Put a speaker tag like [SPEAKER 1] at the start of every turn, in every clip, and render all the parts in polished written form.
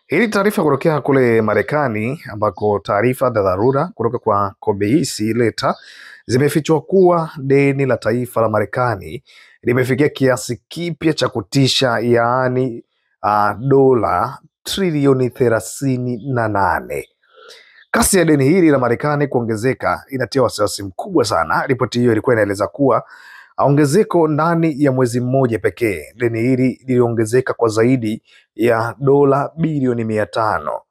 [SPEAKER 1] Hii ni taarifa kutokea kule Marekani ambako taarifa za dharura kutoka kwa Kobeisi Leta zimefichua kuwa deni la taifa la Marekani limefikia kiasi kipya cha kutisha, yaani dola trilioni 38. Kasi ya deni hili la Marekani kuongezeka inatia wasiwasi mkubwa sana. Ripoti hiyo ilikuwa inaeleza kuwa ongezeko ndani ya mwezi mmoja pekee, deni hili liliongezeka kwa zaidi ya dola bilioni 500.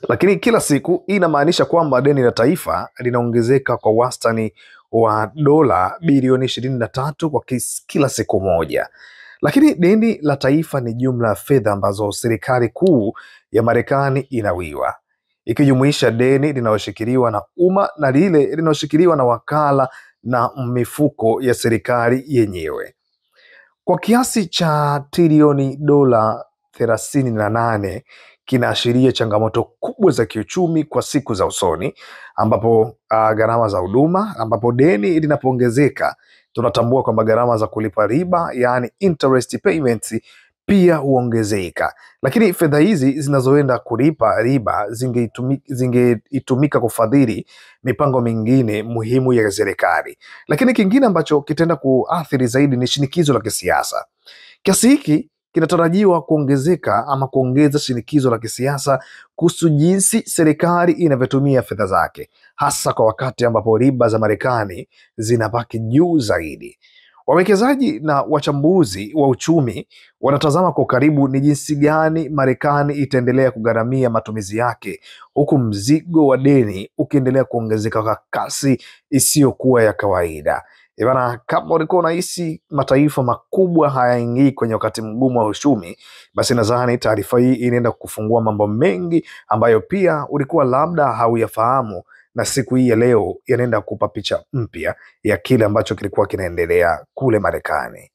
[SPEAKER 1] Lakini kila siku hii inamaanisha kwamba deni la taifa linaongezeka kwa wastani wa dola bilioni 23 kwa kila siku moja. Lakini deni la taifa ni jumla ya fedha ambazo serikali kuu ya Marekani inawiwa, ikijumuisha deni linaloshikiliwa na umma na lile linaloshikiliwa na wakala na mifuko ya serikali yenyewe. Kwa kiasi cha trilioni dola 38 kinaashiria changamoto kubwa za kiuchumi kwa siku za usoni, ambapo gharama za huduma, ambapo deni linapoongezeka tunatambua kwamba gharama za kulipa riba, yani interest payments, pia huongezeka. Lakini fedha hizi zinazoenda kulipa riba zingeitumika kufadhili mipango mingine muhimu ya serikali. Lakini kingine ambacho kitaenda kuathiri zaidi ni shinikizo la kisiasa. Kiasi hiki kinatarajiwa kuongezeka ama kuongeza shinikizo la kisiasa kuhusu jinsi serikali inavyotumia fedha zake, hasa kwa wakati ambapo riba za Marekani zinabaki juu zaidi. Wawekezaji na wachambuzi wa uchumi wanatazama kwa karibu ni jinsi gani Marekani itaendelea kugharamia matumizi yake, huku mzigo wa deni ukiendelea kuongezeka kwa kasi isiyokuwa ya kawaida. Bana, kama ulikuwa unahisi mataifa makubwa hayaingii kwenye wakati mgumu wa uchumi, basi nadhani taarifa hii inaenda kufungua mambo mengi ambayo pia ulikuwa labda hauyafahamu, na siku hii ya leo yanaenda kupa picha mpya ya kile ambacho kilikuwa kinaendelea kule Marekani.